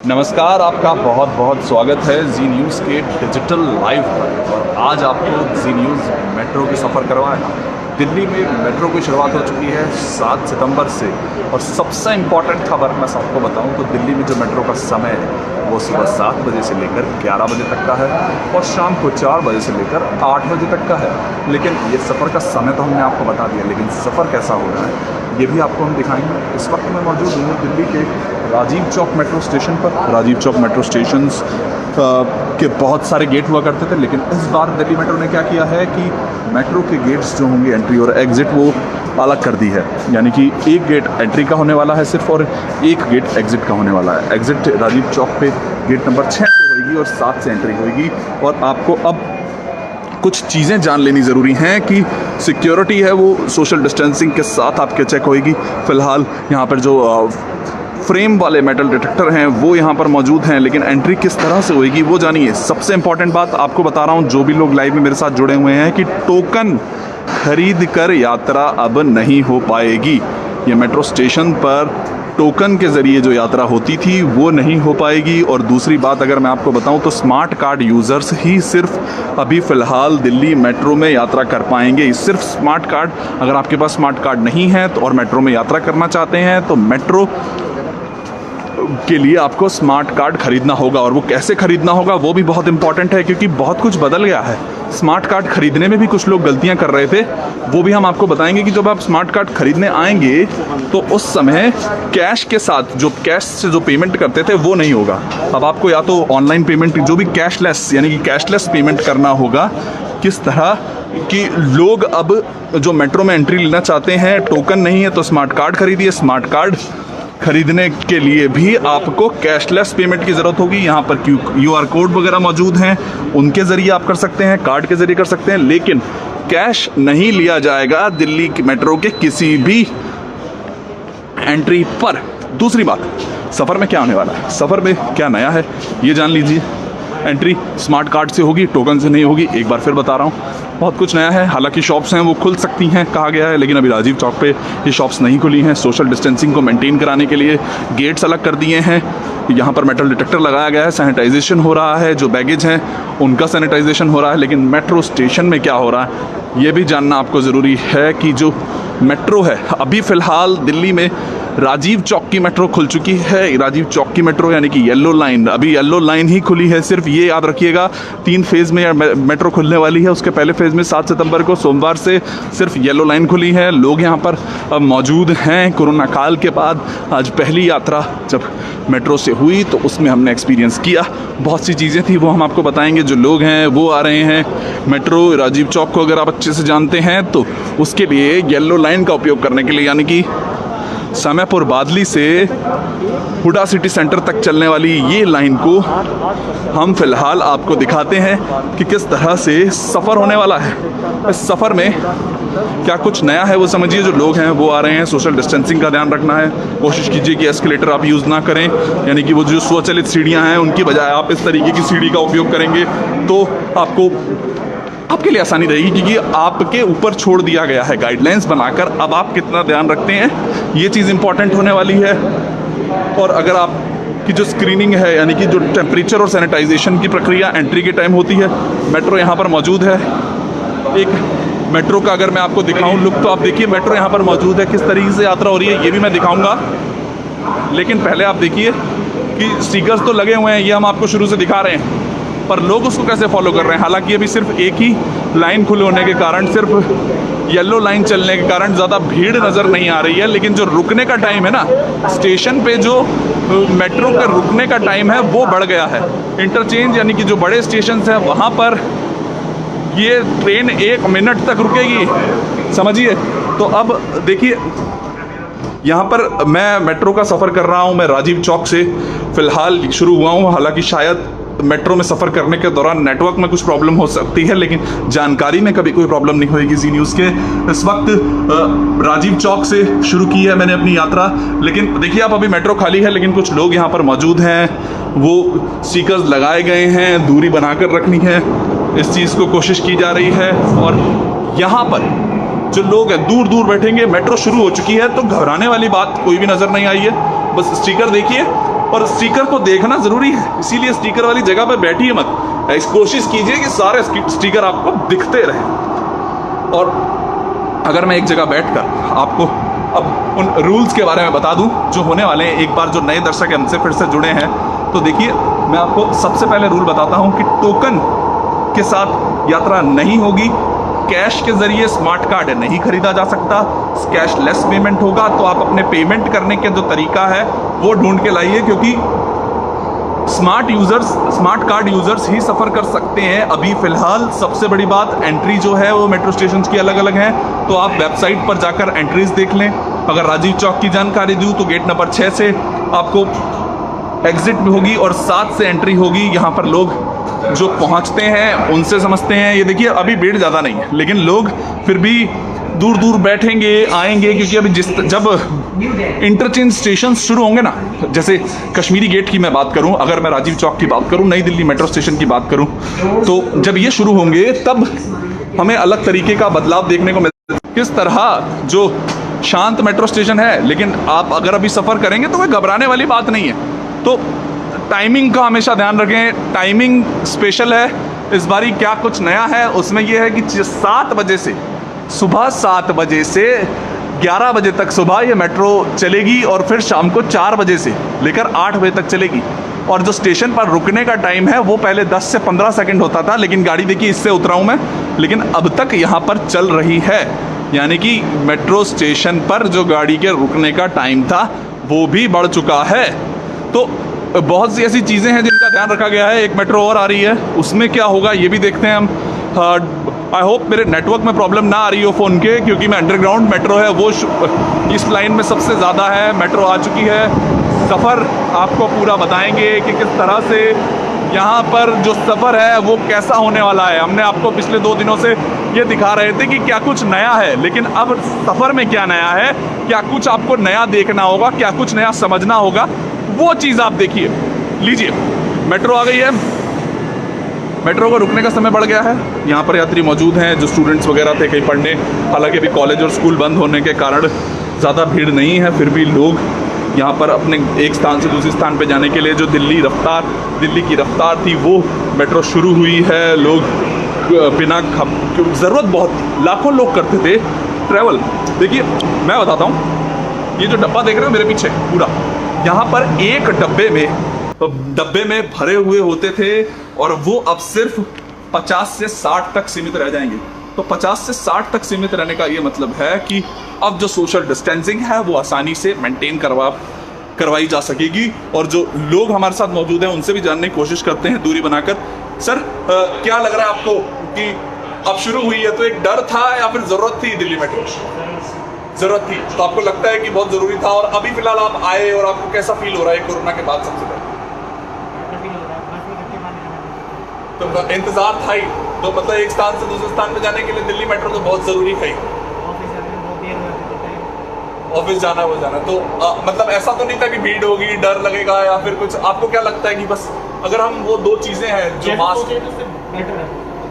नमस्कार, आपका बहुत बहुत स्वागत है जी न्यूज़ के डिजिटल लाइव पर। और आज आपको जी न्यूज़ मेट्रो की सफ़र करवाएगा। दिल्ली में मेट्रो की शुरुआत हो चुकी है 7 सितंबर से। और सबसे इम्पॉर्टेंट खबर मैं सबको बताऊं तो दिल्ली में जो मेट्रो का समय है वो सुबह 7 बजे से लेकर 11 बजे तक का है और शाम को 4 बजे से लेकर 8 बजे तक का है। लेकिन ये सफ़र का समय तो हमने आपको बता दिया, लेकिन सफ़र कैसा हो रहा है ये भी आपको हम दिखाएंगे। इस वक्त मैं मौजूद हूँ दिल्ली के राजीव चौक मेट्रो स्टेशन पर। राजीव चौक मेट्रो स्टेशन के बहुत सारे गेट हुआ करते थे, लेकिन इस बार दिल्ली मेट्रो ने क्या किया है कि मेट्रो के गेट्स जो होंगे एंट्री और एग्ज़िट वो अलग कर दी है। यानी कि एक गेट एंट्री का होने वाला है सिर्फ और एक गेट एग्ज़िट का होने वाला है। एग्ज़िट राजीव चौक पे गेट नंबर 6 से होगी और 7 से एंट्री होगी। और आपको अब कुछ चीज़ें जान लेनी ज़रूरी हैं कि सिक्योरिटी है वो सोशल डिस्टेंसिंग के साथ आपके चेक होएगी। फ़िलहाल यहाँ पर जो फ्रेम वाले मेटल डिटेक्टर हैं वो यहाँ पर मौजूद हैं, लेकिन एंट्री किस तरह से होएगी वो जानिए। सबसे इम्पॉर्टेंट बात आपको बता रहा हूँ, जो भी लोग लाइव में मेरे साथ जुड़े हुए हैं, कि टोकन खरीद कर यात्रा अब नहीं हो पाएगी। ये मेट्रो स्टेशन पर टोकन के ज़रिए जो यात्रा होती थी वो नहीं हो पाएगी। और दूसरी बात अगर मैं आपको बताऊं तो स्मार्ट कार्ड यूज़र्स ही सिर्फ अभी फ़िलहाल दिल्ली मेट्रो में यात्रा कर पाएंगे। सिर्फ स्मार्ट कार्ड, अगर आपके पास स्मार्ट कार्ड नहीं है तो और मेट्रो में यात्रा करना चाहते हैं तो मेट्रो के लिए आपको स्मार्ट कार्ड खरीदना होगा। और वो कैसे खरीदना होगा वो भी बहुत इंपॉर्टेंट है, क्योंकि बहुत कुछ बदल गया है। स्मार्ट कार्ड खरीदने में भी कुछ लोग गलतियां कर रहे थे, वो भी हम आपको बताएंगे कि जब आप स्मार्ट कार्ड खरीदने आएंगे तो उस समय कैश के साथ जो कैश से जो पेमेंट करते थे वो नहीं होगा। अब आपको या तो ऑनलाइन पेमेंट, जो भी कैशलेस यानी कि कैशलेस पेमेंट करना होगा। किस तरह कि लोग अब जो मेट्रो में एंट्री लेना चाहते हैं, टोकन नहीं है तो स्मार्ट कार्ड खरीदिए। स्मार्ट कार्ड खरीदने के लिए भी आपको कैशलेस पेमेंट की ज़रूरत होगी। यहाँ पर QR कोड वगैरह मौजूद हैं, उनके ज़रिए आप कर सकते हैं, कार्ड के ज़रिए कर सकते हैं, लेकिन कैश नहीं लिया जाएगा दिल्ली मेट्रो के किसी भी एंट्री पर। दूसरी बात, सफ़र में क्या होने वाला है, सफ़र में क्या नया है ये जान लीजिए। एंट्री स्मार्ट कार्ड से होगी, टोकन से नहीं होगी। एक बार फिर बता रहा हूँ, बहुत कुछ नया है। हालांकि शॉप्स हैं वो खुल सकती हैं कहा गया है, लेकिन अभी राजीव चौक पे ये शॉप्स नहीं खुली हैं। सोशल डिस्टेंसिंग को मेंटेन कराने के लिए गेट्स अलग कर दिए हैं। यहाँ पर मेटल डिटेक्टर लगाया गया है, सैनिटाइजेशन हो रहा है, जो बैगेज हैं उनका सैनिटाइजेशन हो रहा है। लेकिन मेट्रो स्टेशन में क्या हो रहा है ये भी जानना आपको ज़रूरी है कि जो मेट्रो है अभी फ़िलहाल दिल्ली में राजीव चौक की मेट्रो खुल चुकी है। राजीव चौक की मेट्रो यानी कि येलो लाइन, अभी येलो लाइन ही खुली है। सिर्फ ये याद रखिएगा 3 फेज़ में मेट्रो खुलने वाली है। उसके पहले फेज़ में 7 सितंबर को सोमवार से सिर्फ येलो लाइन खुली है। लोग यहाँ पर अब मौजूद हैं। कोरोना काल के बाद आज पहली यात्रा जब मेट्रो से हुई तो उसमें हमने एक्सपीरियंस किया, बहुत सी चीज़ें थी वो हम आपको बताएंगे। जो लोग हैं वो आ रहे हैं मेट्रो राजीव चौक को, अगर आप अच्छे से जानते हैं तो उसके लिए येलो लाइन का उपयोग करने के लिए, यानी कि समयपुर बादली से हुडा सिटी सेंटर तक चलने वाली ये लाइन को हम फिलहाल आपको दिखाते हैं कि किस तरह से सफ़र होने वाला है। इस सफ़र में क्या कुछ नया है वो समझिए। जो लोग हैं वो आ रहे हैं, सोशल डिस्टेंसिंग का ध्यान रखना है। कोशिश कीजिए कि एस्केलेटर आप यूज़ ना करें, यानी कि वो जो स्वचालित सीढ़ियाँ हैं उनकी बजाय आप इस तरीके की सीढ़ी का उपयोग करेंगे तो आपके लिए आसानी रहेगी, क्योंकि आपके ऊपर छोड़ दिया गया है गाइडलाइंस बनाकर। अब आप कितना ध्यान रखते हैं ये चीज़ इंपॉर्टेंट होने वाली है। और अगर आप की जो स्क्रीनिंग है, यानी कि जो टेम्परेचर और सैनिटाइजेशन की प्रक्रिया एंट्री के टाइम होती है, मेट्रो यहाँ पर मौजूद है। एक मेट्रो का अगर मैं आपको दिखाऊं लुक तो आप देखिए मेट्रो यहाँ पर मौजूद है, किस तरीके से यात्रा हो रही है ये भी मैं दिखाऊंगा। लेकिन पहले आप देखिए कि स्टिकर्स तो लगे हुए हैं, ये हम आपको शुरू से दिखा रहे हैं, पर लोग उसको कैसे फॉलो कर रहे हैं। हालांकि अभी सिर्फ एक ही लाइन खुले होने के कारण, सिर्फ येलो लाइन चलने के कारण ज़्यादा भीड़ नज़र नहीं आ रही है। लेकिन जो रुकने का टाइम है ना, स्टेशन पे जो मेट्रो का रुकने का टाइम है वो बढ़ गया है। इंटरचेंज यानी कि जो बड़े स्टेशन हैं वहाँ पर ये ट्रेन 1 मिनट तक रुकेगी, समझिए। तो अब देखिए यहाँ पर मैं मेट्रो का सफ़र कर रहा हूँ, मैं राजीव चौक से फ़िलहाल शुरू हुआ हूँ। हालांकि शायद मेट्रो में सफ़र करने के दौरान नेटवर्क में कुछ प्रॉब्लम हो सकती है, लेकिन जानकारी में कभी कोई प्रॉब्लम नहीं होगी जी न्यूज़ के। इस वक्त राजीव चौक से शुरू की है मैंने अपनी यात्रा। लेकिन देखिए आप अभी मेट्रो खाली है, लेकिन कुछ लोग यहाँ पर मौजूद हैं। वो स्टिकर्स लगाए गए हैं, दूरी बनाकर रखनी है, इस चीज़ को कोशिश की जा रही है। और यहाँ पर जो लोग हैं दूर दूर बैठेंगे। मेट्रो शुरू हो चुकी है तो घबराने वाली बात कोई भी नज़र नहीं आई है। बस स्टिकर देखिए और स्टिकर को देखना ज़रूरी है, इसीलिए स्टिकर वाली जगह पर बैठिए मत। इस कोशिश कीजिए कि सारे स्टिकर आपको दिखते रहें। और अगर मैं एक जगह बैठकर आपको अब उन रूल्स के बारे में बता दूं जो होने वाले हैं, एक बार जो नए दर्शक हमसे फिर से जुड़े हैं, तो देखिए मैं आपको सबसे पहले रूल बताता हूं कि टोकन के साथ यात्रा नहीं होगी, कैश के जरिए स्मार्ट कार्ड नहीं खरीदा जा सकता, कैशलेस पेमेंट होगा। तो आप अपने पेमेंट करने के जो तरीका है वो ढूंढ के लाइए, क्योंकि स्मार्ट कार्ड यूजर्स ही सफ़र कर सकते हैं। अभी फ़िलहाल सबसे बड़ी बात, एंट्री जो है वो मेट्रो स्टेशन की अलग अलग है, तो आप वेबसाइट पर जाकर एंट्रीज देख लें। अगर राजीव चौक की जानकारी दूँ तो गेट नंबर 6 से आपको एग्जिट भी होगी और 7 से एंट्री होगी। यहाँ पर लोग जो पहुँचते हैं उनसे समझते हैं। ये देखिए अभी भीड़ ज़्यादा नहीं है, लेकिन लोग फिर भी दूर दूर बैठेंगे आएंगे, क्योंकि अभी जब इंटरचेंज स्टेशन शुरू होंगे ना, जैसे कश्मीरी गेट की मैं बात करूं, अगर मैं राजीव चौक की बात करूं, नई दिल्ली मेट्रो स्टेशन की बात करूं, तो जब ये शुरू होंगे तब हमें अलग तरीके का बदलाव देखने को मिलेगा। किस तरह जो शांत मेट्रो स्टेशन है, लेकिन आप अगर अभी सफ़र करेंगे तो कोई घबराने वाली बात नहीं है। तो टाइमिंग का हमेशा ध्यान रखें, टाइमिंग स्पेशल है इस बारी। क्या कुछ नया है उसमें यह है कि 7 बजे से, सुबह 7 बजे से 11 बजे तक सुबह ये मेट्रो चलेगी और फिर शाम को 4 बजे से लेकर 8 बजे तक चलेगी। और जो स्टेशन पर रुकने का टाइम है वो पहले 10 से 15 सेकंड होता था, लेकिन गाड़ी देखिए इससे उतरा हूँ मैं, लेकिन अब तक यहाँ पर चल रही है। यानी कि मेट्रो स्टेशन पर जो गाड़ी के रुकने का टाइम था वो भी बढ़ चुका है। तो बहुत सी ऐसी चीज़ें हैं जिनका ध्यान रखा गया है। एक मेट्रो और आ रही है, उसमें क्या होगा ये भी देखते हैं हम। आई होप मेरे नेटवर्क में प्रॉब्लम ना आ रही हो फ़ोन के, क्योंकि मैं अंडरग्राउंड मेट्रो है वो इस लाइन में सबसे ज़्यादा है। मेट्रो आ चुकी है, सफ़र आपको पूरा बताएंगे कि किस तरह से यहाँ पर जो सफ़र है वो कैसा होने वाला है। हमने आपको पिछले 2 दिनों से ये दिखा रहे थे कि क्या कुछ नया है, लेकिन अब सफ़र में क्या नया है, क्या कुछ आपको नया देखना होगा, क्या कुछ नया समझना होगा, वो चीज़ आप देखिए। लीजिए मेट्रो आ गई है, मेट्रो का रुकने का समय बढ़ गया है। यहाँ पर यात्री मौजूद हैं जो स्टूडेंट्स वगैरह थे कहीं पढ़ने, हालांकि अभी कॉलेज और स्कूल बंद होने के कारण ज़्यादा भीड़ नहीं है, फिर भी लोग यहाँ पर अपने एक स्थान से दूसरे स्थान पे जाने के लिए जो दिल्ली की रफ्तार थी वो मेट्रो शुरू हुई है। लोग बिना ज़रूरत बहुत लाखों लोग करते थे ट्रैवल। देखिए मैं बताता हूँ, ये जो डब्बा देख रहे हो मेरे पीछे पूरा, यहाँ पर एक डब्बे में भरे हुए होते थे और वो अब सिर्फ 50 से 60 तक सीमित रह जाएंगे। तो 50 से 60 तक सीमित रहने का ये मतलब है कि अब जो सोशल डिस्टेंसिंग है वो आसानी से मेंटेन करवाई जा सकेगी। और जो लोग हमारे साथ मौजूद हैं उनसे भी जानने की कोशिश करते हैं दूरी बनाकर। सर क्या लग रहा है आपको कि अब शुरू हुई है तो एक डर था या फिर ज़रूरत थी? दिल्ली मेट्रो ज़रूरत थी, तो आपको लगता है कि बहुत ज़रूरी था, और अभी फ़िलहाल आप आए और आपको कैसा फील हो रहा है कोरोना के बाद? सबसे पहले तो इंतज़ार था ही, तो मतलब एक स्थान से दूसरे स्थान पे जाने के लिए दिल्ली मेट्रो तो बहुत ज़रूरी है। ऑफिस जाना वो जाना तो मतलब ऐसा तो नहीं था कि भीड़ होगी, डर लगेगा या फिर कुछ? आपको क्या लगता है कि बस अगर हम वो 2 चीज़ें हैं जो मास्क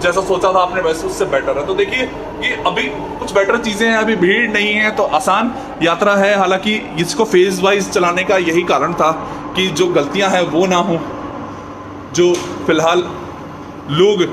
जैसा सोचा था आपने वैसे उससे बेटर है? तो देखिए कि अभी कुछ बेटर चीज़ें हैं, अभी भीड़ नहीं है तो आसान यात्रा है। हालांकि इसको फेज वाइज चलाने का यही कारण था कि जो गलतियां हैं वो ना हो, जो फिलहाल लोग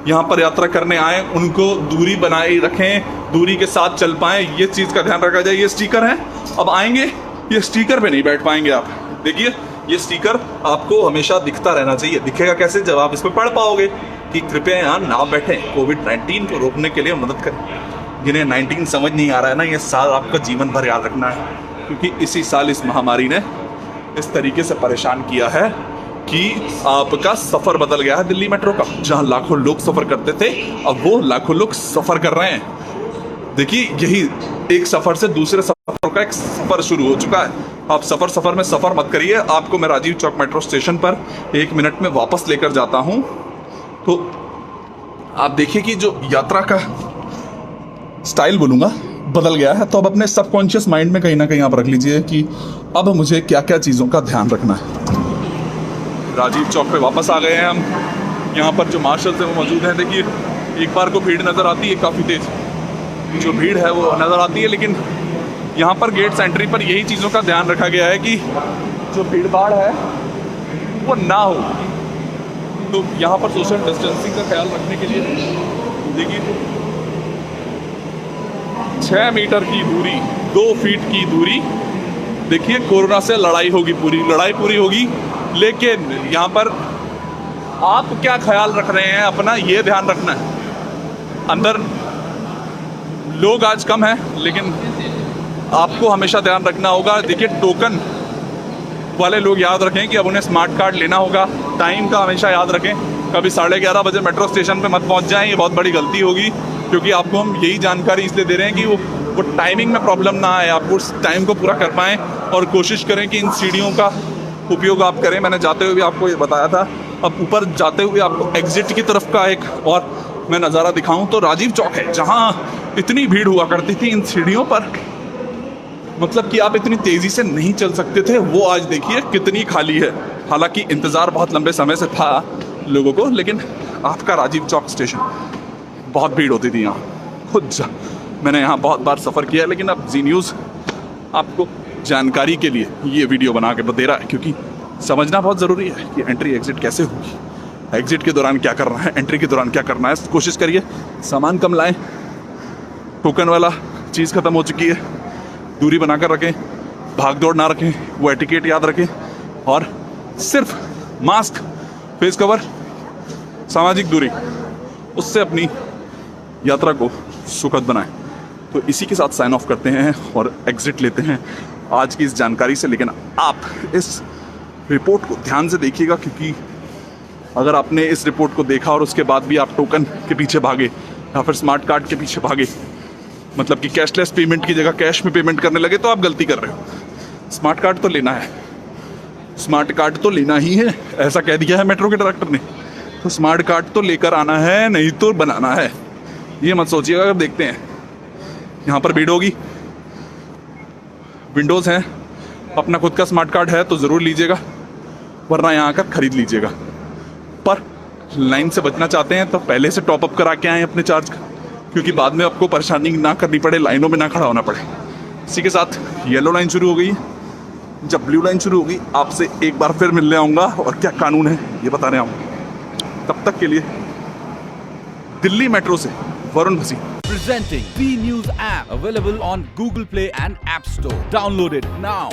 यहाँ पर यात्रा करने आए उनको दूरी बनाए रखें, दूरी के साथ चल पाएँ, ये चीज़ का ध्यान रखा जाए। ये स्टिकर है, अब आएंगे ये स्टिकर पे नहीं बैठ पाएंगे आप। देखिए ये स्टिकर आपको हमेशा दिखता रहना चाहिए। दिखेगा कैसे? जब आप इस पर पढ़ पाओगे कि कृपया यहाँ ना बैठें, कोविड-19 को रोकने के लिए मदद करें। जिन्हें 19 समझ नहीं आ रहा है ना, ये साल आपका जीवन भर याद रखना है, क्योंकि इसी साल इस महामारी ने इस तरीके से परेशान किया है कि आपका सफ़र बदल गया है दिल्ली मेट्रो का। जहाँ लाखों लोग सफ़र करते थे अब वो लाखों लोग सफ़र कर रहे हैं। देखिए यही एक सफ़र से दूसरे सफ़र का एक सफ़र शुरू हो चुका है। आप सफ़र में सफ़र मत करिए। आपको मैं राजीव चौक मेट्रो स्टेशन पर 1 मिनट में वापस लेकर जाता हूँ। तो आप देखिए कि जो यात्रा का स्टाइल बोलूँगा बदल गया है। तो अब अपने सबकॉन्शियस माइंड में कहीं ना कहीं आप रख लीजिए कि अब मुझे क्या क्या चीज़ों का ध्यान रखना है। राजीव चौक पे वापस आ गए हैं हम। यहाँ पर जो मार्शल्स हैं वो मौजूद हैं। देखिए एक बार को भीड़ नज़र आती है, काफ़ी तेज़ जो भीड़ है वो नज़र आती है, लेकिन यहाँ पर गेट्स एंट्री पर यही चीज़ों का ध्यान रखा गया है कि जो भीड़ भाड़ है वो ना हो। तो यहाँ पर सोशल डिस्टेंसिंग का ख्याल रखने के लिए देखिए 6 मीटर की दूरी, 2 फीट की दूरी। देखिए कोरोना से लड़ाई होगी, पूरी लड़ाई पूरी होगी। लेकिन यहाँ पर आप क्या ख्याल रख रहे हैं अपना, ये ध्यान रखना है। अंदर लोग आज कम हैं, लेकिन आपको हमेशा ध्यान रखना होगा। देखिए टोकन वाले लोग याद रखें कि अब उन्हें स्मार्ट कार्ड लेना होगा। टाइम का हमेशा याद रखें, कभी 11:30 बजे मेट्रो स्टेशन पे मत पहुंच जाएं, ये बहुत बड़ी गलती होगी। क्योंकि आपको हम यही जानकारी इसलिए दे रहे हैं कि वो टाइमिंग में प्रॉब्लम ना आए, आप उस टाइम को पूरा कर पाएँ। और कोशिश करें कि इन सीढ़ियों का उपयोग आप करें। मैंने जाते हुए भी आपको ये बताया था। अब ऊपर जाते हुए आपको एग्जिट की तरफ का एक और मैं नज़ारा दिखाऊं तो राजीव चौक है, जहाँ इतनी भीड़ हुआ करती थी इन सीढ़ियों पर, मतलब कि आप इतनी तेज़ी से नहीं चल सकते थे। वो आज देखिए कितनी खाली है। हालांकि इंतज़ार बहुत लंबे समय से था लोगों को, लेकिन आपका राजीव चौक स्टेशन बहुत भीड़ होती थी यहाँ। मैंने यहाँ बहुत बार सफ़र किया है, लेकिन अब जी न्यूज़ आपको जानकारी के लिए ये वीडियो बना के दे रहा है, क्योंकि समझना बहुत ज़रूरी है कि एंट्री एग्ज़िट कैसे होगी, एग्ज़िट के दौरान क्या करना है, एंट्री के दौरान क्या करना है। कोशिश करिए सामान कम लाएं, टोकन वाला चीज़ ख़त्म हो चुकी है, दूरी बनाकर रखें, भाग दौड़ ना रखें, वो एटिकेट याद रखें, और सिर्फ मास्क, फेस कवर, सामाजिक दूरी, उससे अपनी यात्रा को सुखद बनाएं। तो इसी के साथ साइन ऑफ करते हैं और एग्ज़िट लेते हैं आज की इस जानकारी से। लेकिन आप इस रिपोर्ट को ध्यान से देखिएगा, क्योंकि अगर आपने इस रिपोर्ट को देखा और उसके बाद भी आप टोकन के पीछे भागे या फिर स्मार्ट कार्ड के पीछे भागे, मतलब कि कैशलेस पेमेंट की जगह कैश में पेमेंट करने लगे, तो आप गलती कर रहे हो। स्मार्ट कार्ड तो लेना है, स्मार्ट कार्ड तो लेना ही है, ऐसा कह दिया है मेट्रो के डायरेक्टर ने। तो स्मार्ट कार्ड तो लेकर आना है, नहीं तो बनाना है। ये मत सोचिएगा। अगर देखते हैं यहाँ पर भीड़ होगी, विंडोज़ हैं, अपना खुद का स्मार्ट कार्ड है तो ज़रूर लीजिएगा, वरना यहाँ आकर ख़रीद लीजिएगा। पर लाइन से बचना चाहते हैं तो पहले से टॉपअप करा के आएँ अपने चार्ज का, क्योंकि बाद में आपको परेशानी ना करनी पड़े, लाइनों में ना खड़ा होना पड़े। इसी के साथ येलो लाइन शुरू हो गई। जब ब्लू लाइन शुरू होगी आपसे एक बार फिर मिलने आऊँगा और क्या कानून है ये बताने आऊँगा। तब तक के लिए दिल्ली मेट्रो से Varun भसी। Presenting B News app, available on Google Play and App Store. Download it now.